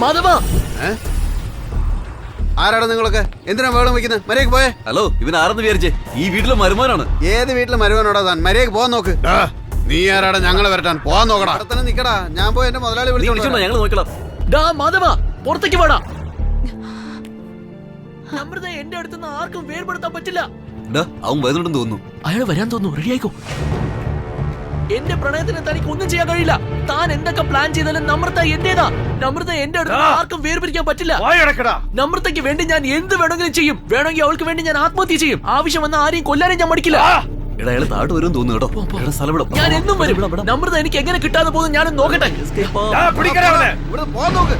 മാധവ, ആരാടാ നിങ്ങളൊക്കെ? എന്തിനാ വേളം വെക്കുന്നത്? മര്യാദക്ക് പോയേ. ഹലോ, ഇവൻ ആരെന്ന് വിചാരിച്ചേ? ഈ വീട്ടിലെ മരുമോനാണ്. ഏത് വീട്ടിലെ മരുവനോടാ താൻ? മര്യാദക്ക് പോകാൻ നോക്ക്. നീ ആരാടാ ഞങ്ങളെ വരട്ടാൻ? പോവാൻ നോക്കടാ. തന്നെ നിക്കടാ, ഞാൻ പോയി എന്റെ മുതലാളി വിളിച്ചോണ്ട് ഞങ്ങൾ നോക്കണം. മാധവ, പുറത്തേക്ക് വേടാ. അമൃത എന്റെ അടുത്തുനിന്ന് ആർക്കും വേർപെടുത്താൻ പറ്റില്ല. അവൻ വരുന്നുണ്ടെന്ന് തോന്നുന്നു. അയാൾ വരാൻ തോന്നുന്നു. റെഡിയായിക്കോ. എന്റെ പ്രണയത്തിന് തനിക്ക് ഒന്നും ചെയ്യാൻ കഴിയില്ല. താൻ എന്തൊക്കെ പ്ലാൻ ചെയ്താലും നമ്രത എന്റേതാ. നമ്രത എന്റെ അടുത്ത് ആർക്കും വേർപിരിക്കാൻ പറ്റില്ല. നമ്രതയ്ക്ക് വേണ്ടി ഞാൻ എന്ത് വേണമെങ്കിലും ചെയ്യും. വേണമെങ്കിൽ അവൾക്ക് വേണ്ടി ഞാൻ ആത്മഹത്യ ചെയ്യും. ആവശ്യം വന്ന ആരെയും കൊല്ലാനും ഞാൻ മടിക്കില്ല. അയാൾ താഴോട്ട് വരും തോന്നുന്നു കേട്ടോ. സ്ഥലം ഞാൻ എന്നും വരും. നമ്രത എനിക്ക് എങ്ങനെ കിട്ടാതെ പോകുന്നു ഞാനും നോക്കട്ടെ. ഇവിടെ പോകാൻ നോക്ക്.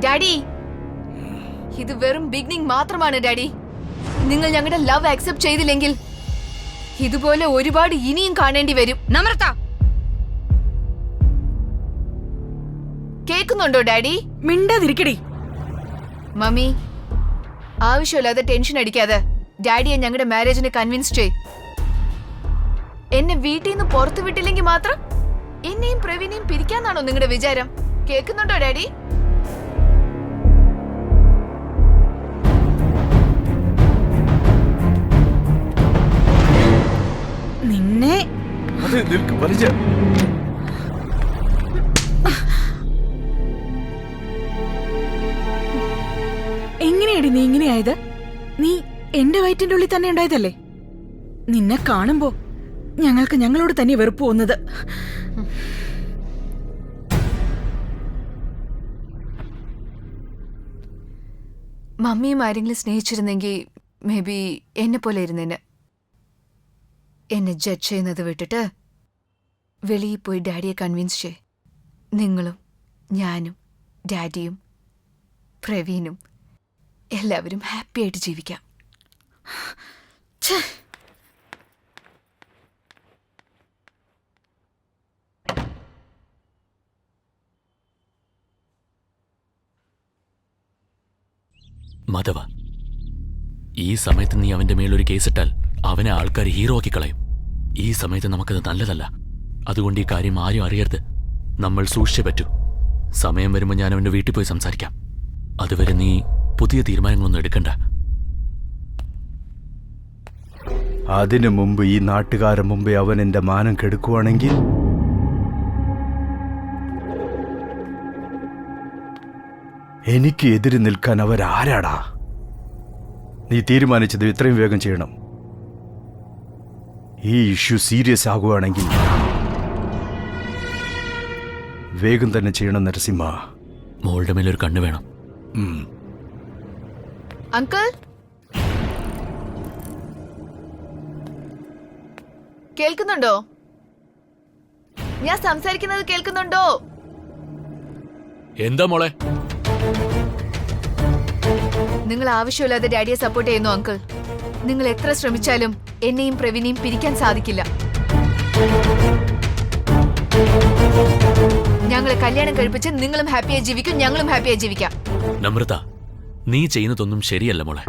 ഡാഡി, ഇത് വെറും ബിഗിനിങ് മാത്രമാണ് ഡാഡി. നിങ്ങൾ ഞങ്ങളുടെ ലവ് അക്സെപ്റ്റ് ചെയ്തില്ലെങ്കിൽ ഇതുപോലെ ഒരുപാട് ഇനിയും കാണേണ്ടി വരും. നമ്രത, കേൾക്കുന്നുണ്ടോ ഡാഡി? മിണ്ടാതിരിക്കടി. മമ്മി, ആവശ്യമില്ലാതെ ടെൻഷൻ അടിക്കാതെ ഡാഡിയെ ഞങ്ങളുടെ മാരേജിന് കൺവിൻസ് ചെയ്. എന്നെ വീട്ടിൽ നിന്ന് പുറത്തു വിട്ടില്ലെങ്കിൽ മാത്രം എന്നെയും പ്രവീനെയും പിരിക്കാന്നാണോ നിങ്ങളുടെ വിചാരം? കേൾക്കുന്നുണ്ടോ ഡാഡി? നിന്നെ എങ്ങനെയാടി നീ ഇങ്ങനെയായത്? നീ എന്റെ വയറ്റിന്റെ ഉള്ളിൽ തന്നെ ഉണ്ടായതല്ലേ? നിന്നെ കാണുമ്പോ ഞങ്ങൾക്ക് ഞങ്ങളോട് തന്നെ വെറുപ്പ് തോന്നുന്നത്. മമ്മിയും ആരെങ്കിലും സ്നേഹിച്ചിരുന്നെങ്കിൽ മേ ബി എന്നെ പോലെ ഇരുന്നേനെ. എന്നെ ജഡ്ജ് ചെയ്യുന്നത് വിട്ടിട്ട് വെളിയിൽ പോയി ഡാഡിയെ കൺവിൻസ് ചെയ്. നിങ്ങളും ഞാനും ഡാഡിയും പ്രവീണും എല്ലാവരും ഹാപ്പി ആയിട്ട് ജീവിക്കാം. മാധവ, ഈ സമയത്ത് നീ അവന്റെ മേലൊരു കേസിട്ടാൽ അവനെ ആൾക്കാർ ഹീറോ ആക്കി കളയും. ഈ സമയത്ത് നമുക്കത് നല്ലതല്ല. അതുകൊണ്ട് ഈ കാര്യം ആരും അറിയരുത്. നമ്മൾ സൂക്ഷിച്ചേ പറ്റൂ. സമയം വരുമ്പോൾ ഞാൻ അവന്റെ വീട്ടിൽ പോയി സംസാരിക്കാം. അതുവരെ നീ പുതിയ തീരുമാനങ്ങളൊന്നും എടുക്കണ്ട. അതിനു മുമ്പ് ഈ നാട്ടുകാരൻ മുമ്പേ അവൻ എന്റെ മാനം കെടുക്കുവാണെങ്കിൽ എനിക്ക് എതിര് നിൽക്കാൻ അവരാരാടാ? നീ തീരുമാനിച്ചത് എത്രയും വേഗം ചെയ്യണം. ഈ ഇഷ്യൂ സീരിയസ് ആകുകയാണെങ്കിൽ വേഗം തന്നെ ചെയ്യണം നരസിംഹ. മോളുടെ മേലൊരു കണ്ണ് വേണം. അങ്കിൾ, കേൾക്കുന്നുണ്ടോ? ഞാൻ സംസാരിക്കുന്നത് കേൾക്കുന്നുണ്ടോ? എന്താ മോളെ? നിങ്ങൾ ആവശ്യമില്ലാതെ ഡാഡിയെ സപ്പോർട്ട് ചെയ്യുന്നു അങ്കിൾ. നിങ്ങൾ എത്ര ശ്രമിച്ചാലും എന്നെയും പ്രവീനെയും പിരിക്കാൻ സാധിക്കില്ല. ഞങ്ങളെ കല്യാണം കഴിപ്പിച്ച് നിങ്ങളും ഹാപ്പിയായി ജീവിക്കും, ഞങ്ങളും ഹാപ്പിയായി ജീവിക്കാം. നമ്രത, നീ ചെയ്യുന്നതൊന്നും ശരിയല്ല മോളെ.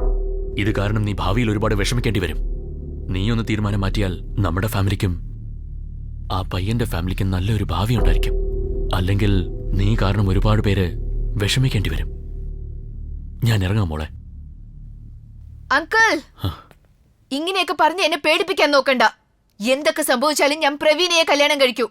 ഇത് കാരണം നീ ഭാവിയിൽ ഒരുപാട് വിഷമിക്കേണ്ടി വരും. നീ ഒന്ന് തീരുമാനം മാറ്റിയാൽ നമ്മുടെ ഫാമിലിക്കും ആ പയ്യന്റെ ഫാമിലിക്കും നല്ലൊരു ഭാവി ഉണ്ടായിരിക്കും. അല്ലെങ്കിൽ നീ കാരണം ഒരുപാട് പേര് വിഷമിക്കേണ്ടി വരും. ഞാൻ ഇറങ്ങാം മോളെ. അങ്കിൾ, ഇങ്ങനെയൊക്കെ പറഞ്ഞ് എന്നെ പേടിപ്പിക്കാൻ നോക്കണ്ട. എന്തൊക്കെ സംഭവിച്ചാലും ഞാൻ പ്രവീണയെ കല്യാണം കഴിക്കൂ.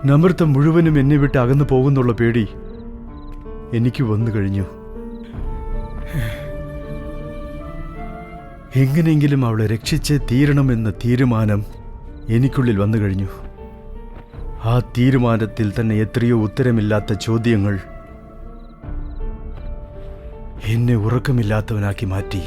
നമ്രത മുഴുവനും എന്നെ വിട്ട് അകന്നു പോകുന്നുള്ള പേടി എനിക്ക് വന്നു കഴിഞ്ഞു. എങ്ങനെയെങ്കിലും അവളെ രക്ഷിച്ചേ തീരണമെന്ന തീരുമാനം എനിക്കുള്ളിൽ വന്നു കഴിഞ്ഞു. ആ തീരുമാനത്തിൽ തന്നെ എത്രയോ ഉത്തരമില്ലാത്ത ചോദ്യങ്ങൾ എന്നെ ഉറക്കമില്ലാത്തവനാക്കി മാറ്റി.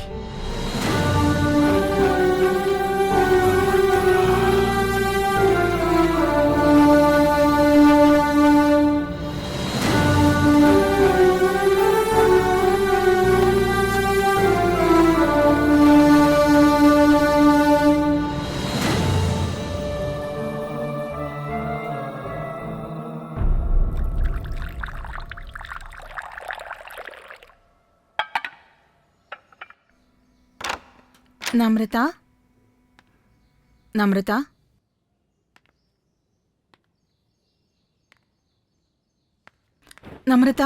നമ്രത, നമ്രത, നമ്രത.